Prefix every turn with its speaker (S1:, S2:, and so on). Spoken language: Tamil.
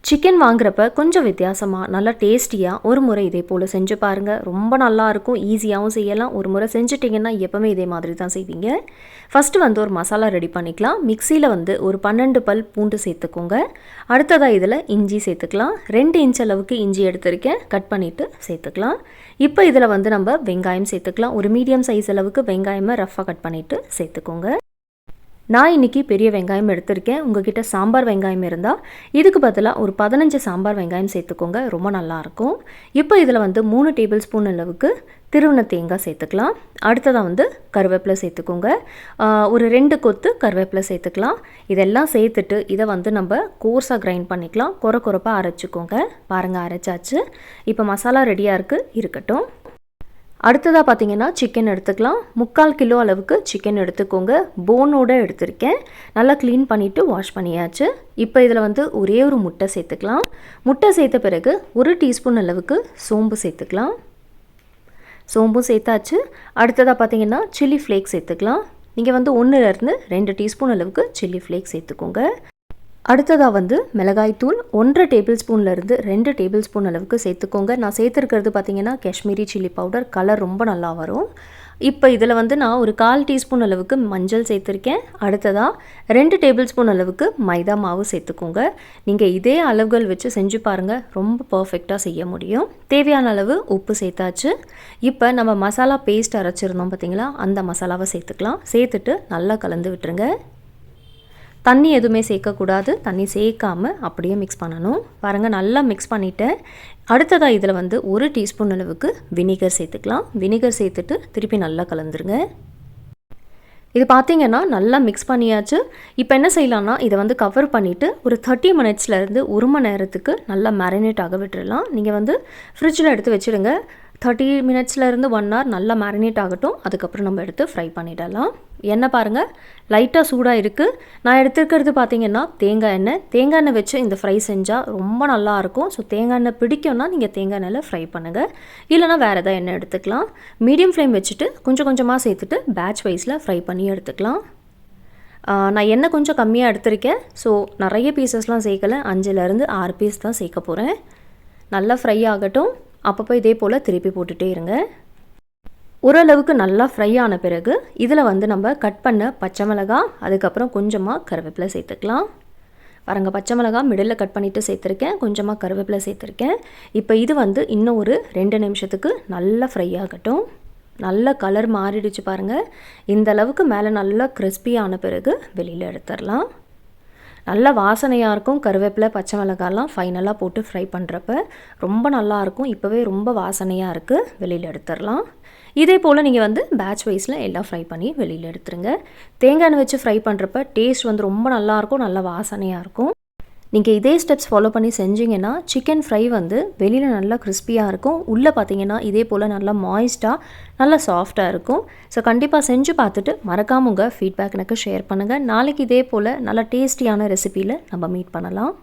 S1: சிக்கன் வாங்குறப்ப கொஞ்சம் வித்தியாசமாக நல்லா டேஸ்டியாக ஒரு முறை இதே போல் செஞ்சு பாருங்கள். ரொம்ப நல்லாயிருக்கும், ஈஸியாகவும் செய்யலாம். ஒரு முறை செஞ்சுட்டிங்கன்னா எப்போவுமே இதே மாதிரி தான் செய்வீங்க. ஃபஸ்ட்டு வந்து ஒரு மசாலா ரெடி பண்ணிக்கலாம். மிக்சியில் வந்து ஒரு 12 பல் பூண்டு சேர்த்துக்கோங்க. அடுத்ததாக இதில் இஞ்சி சேர்த்துக்கலாம். 2 இன்ச் அளவுக்கு இஞ்சி எடுத்திருக்கேன், கட் பண்ணிவிட்டு சேர்த்துக்கலாம். இப்போ இதில் வந்து நம்ம வெங்காயம் சேர்த்துக்கலாம். ஒரு மீடியம் சைஸ் அளவுக்கு வெங்காயமை ரஃப்பாக கட் பண்ணிவிட்டு சேர்த்துக்கோங்க. நான் இன்றைக்கி பெரிய வெங்காயம் எடுத்திருக்கேன். உங்கள்கிட்ட சாம்பார் வெங்காயம் இருந்தால் இதுக்கு பதிலாக ஒரு 15 சாம்பார் வெங்காயம் சேர்த்துக்கோங்க, ரொம்ப நல்லாயிருக்கும். இப்போ இதில் வந்து 3 டேபிள் ஸ்பூன் அளவுக்கு திருவண்ண தேங்காய் சேர்த்துக்கலாம். அடுத்ததாக வந்து கருவேப்பிலை சேர்த்துக்கோங்க. ஒரு 2 கொத்து கருவேப்பிலை சேர்த்துக்கலாம். இதெல்லாம் சேர்த்துட்டு இதை வந்து நம்ம கோர்ஸாக கிரைண்ட் பண்ணிக்கலாம். கொரப்பாக அரைச்சிக்கோங்க. பாருங்கள், அரைச்சாச்சு. இப்போ மசாலா ரெடியாக இருக்கட்டும். அடுத்ததாக பார்த்தீங்கன்னா சிக்கன் எடுத்துக்கலாம். 3/4 கிலோ அளவுக்கு சிக்கன் எடுத்துக்கோங்க. போனோடு எடுத்திருக்கேன். நல்லா க்ளீன் பண்ணிவிட்டு வாஷ் பண்ணியாச்சு. இப்போ இதில் வந்து ஒரே ஒரு முட்டை சேர்த்துக்கலாம். முட்டை சேர்த்த பிறகு 1 டீஸ்பூன் அளவுக்கு சோம்பு சேர்த்துக்கலாம். சோம்பும் சேர்த்தாச்சு. அடுத்ததாக பார்த்தீங்கன்னா சில்லி ஃப்ளேக்ஸ் சேர்த்துக்கலாம். நீங்கள் வந்து 1லேருந்து 2 டீஸ்பூன் அளவுக்கு சில்லி ஃப்ளேக்ஸ் சேர்த்துக்கோங்க. அடுத்ததாக வந்து மிளகாய்த்தூள் 1/2 டேபிள் ஸ்பூன்லேருந்து 2 டேபிள் ஸ்பூன் அளவுக்கு சேர்த்துக்கோங்க. நான் சேர்த்துருக்கிறது பார்த்திங்கன்னா காஷ்மீரி சில்லி பவுடர், கலர் ரொம்ப நல்லா வரும். இப்போ இதில் வந்து நான் ஒரு 1/4 டீஸ்பூன் அளவுக்கு மஞ்சள் சேர்த்துருக்கேன். அடுத்ததாக 2 டேபிள் ஸ்பூன் அளவுக்கு மைதா மாவு சேர்த்துக்கோங்க. நீங்கள் இதே அளவுகள் வச்சு செஞ்சு பாருங்கள், ரொம்ப பர்ஃபெக்டாக செய்ய முடியும். தேவையான அளவு உப்பு சேர்த்தாச்சு. இப்போ நம்ம மசாலா பேஸ்ட் அரைச்சிருந்தோம் பார்த்திங்களா, அந்த மசாலாவை சேர்த்துக்கலாம். சேர்த்துட்டு நல்லா கலந்து விட்டுருங்க. தண்ணி எதுவுமே சேர்க்கக்கூடாது. தண்ணி சேர்க்காமல் அப்படியே மிக்ஸ் பண்ணணும். பாருங்கள், நல்லா மிக்ஸ் பண்ணிவிட்டேன். அடுத்ததாக இதில் வந்து 1 டீஸ்பூன் அளவுக்கு வினிகர் சேர்த்துக்கலாம். வினிகர் சேர்த்துட்டு திருப்பி நல்லா கலந்துருங்க. இது பார்த்திங்கன்னா நல்லா மிக்ஸ் பண்ணியாச்சு. இப்போ என்ன செய்யலாம்னா இதை வந்து கவர் பண்ணிவிட்டு ஒரு 30 மினிட்ஸ்லேருந்து 1 மணி நேரத்துக்கு நல்லா மேரினேட் ஆக விட்டுடலாம். நீங்கள் வந்து ஃப்ரிட்ஜில் எடுத்து வச்சுடுங்க. 30 மினிட்ஸ்லேருந்து 1 hour நல்லா மேரினேட் ஆகட்டும். அதுக்கப்புறம் நம்ம எடுத்து ஃப்ரை பண்ணிடலாம். எண்ணெய் பாருங்கள், லைட்டாக சூடாக இருக்குது. நான் எடுத்துருக்கிறது பார்த்திங்கன்னா தேங்காய் எண்ணெய். தேங்காய் எண்ணெய் வச்சு இந்த ஃப்ரை செஞ்சால் ரொம்ப நல்லாயிருக்கும். ஸோ தேங்காய் எண்ணெய் பிடிக்கும்னா நீங்கள் தேங்காய் எண்ணெயில் ஃப்ரை பண்ணுங்கள். இல்லைனா வேறு எதாவது எண்ணெய் எடுத்துக்கலாம். மீடியம் ஃப்ளேம் வச்சுட்டு கொஞ்சம் கொஞ்சமாக சேர்த்துட்டு பேட்ச் வைஸில் ஃப்ரை பண்ணி எடுத்துக்கலாம். நான் எண்ணெய் கொஞ்சம் கம்மியாக எடுத்திருக்கேன். ஸோ நிறைய பீசஸ்லாம் சேர்க்கலை, 5லேருந்து 6 பீஸ் தான் சேர்க்க போகிறேன். நல்லா ஃப்ரை ஆகட்டும். அப்பப்போ இதே போல் திருப்பி போட்டுகிட்டே இருங்க. ஓரளவுக்கு நல்லா ஃப்ரை ஆன பிறகு இதில் வந்து நம்ம கட் பண்ண பச்சை மிளகாய், அதுக்கப்புறம் கொஞ்சமாக கருவேப்பிலை சேர்த்துக்கலாம். பாருங்கள், பச்சை மிளகாய் மிடில் கட் பண்ணிவிட்டு சேர்த்துருக்கேன், கொஞ்சமாக கருவேப்பிலை சேர்த்துருக்கேன். இப்போ இது வந்து இன்னும் ஒரு 2 நிமிஷத்துக்கு நல்லா ஃப்ரை ஆகட்டும். நல்ல கலர் மாறிடுச்சு பாருங்கள். இந்த அளவுக்கு மேலே நல்லா கிறிஸ்பியான பிறகு வெளியில் எடுத்துடலாம். நல்ல வாசனையாக இருக்கும். கருவேப்பிலை, பச்சை மிளகாலாம் ஃபைனலாக போட்டு ஃப்ரை பண்ணுறப்ப ரொம்ப நல்லாயிருக்கும். இப்போவே ரொம்ப வாசனையாக இருக்குது. வெளியில் எடுத்துடலாம். இதே போல் நீங்கள் வந்து பேட்ச் வைஸில் எல்லாம் ஃப்ரை பண்ணி வெளியில் எடுத்துருங்க. தேங்காய் எண்ணெய் வச்சு ஃப்ரை பண்ணுறப்ப டேஸ்ட் வந்து ரொம்ப நல்லாயிருக்கும், நல்ல வாசனையாக இருக்கும். நீங்கள் இதே ஸ்டெப்ஸ் ஃபாலோ பண்ணி செஞ்சிங்கன்னா சிக்கன் ஃப்ரை வந்து வெளியில் நல்லா கிறிஸ்பியாக இருக்கும். உள்ளே பார்த்தீங்கன்னா இதே போல் நல்லா மாய்ஸ்டாக நல்லா சாஃப்டாக இருக்கும். ஸோ கண்டிப்பாக செஞ்சு பார்த்துட்டு மறக்காம உங்கள் ஃபீட்பேக் எனக்கு ஷேர் பண்ணுங்கள். நாளைக்கு இதே போல் நல்லா டேஸ்டியான ரெசிபியில் நம்ம மீட் பண்ணலாம்.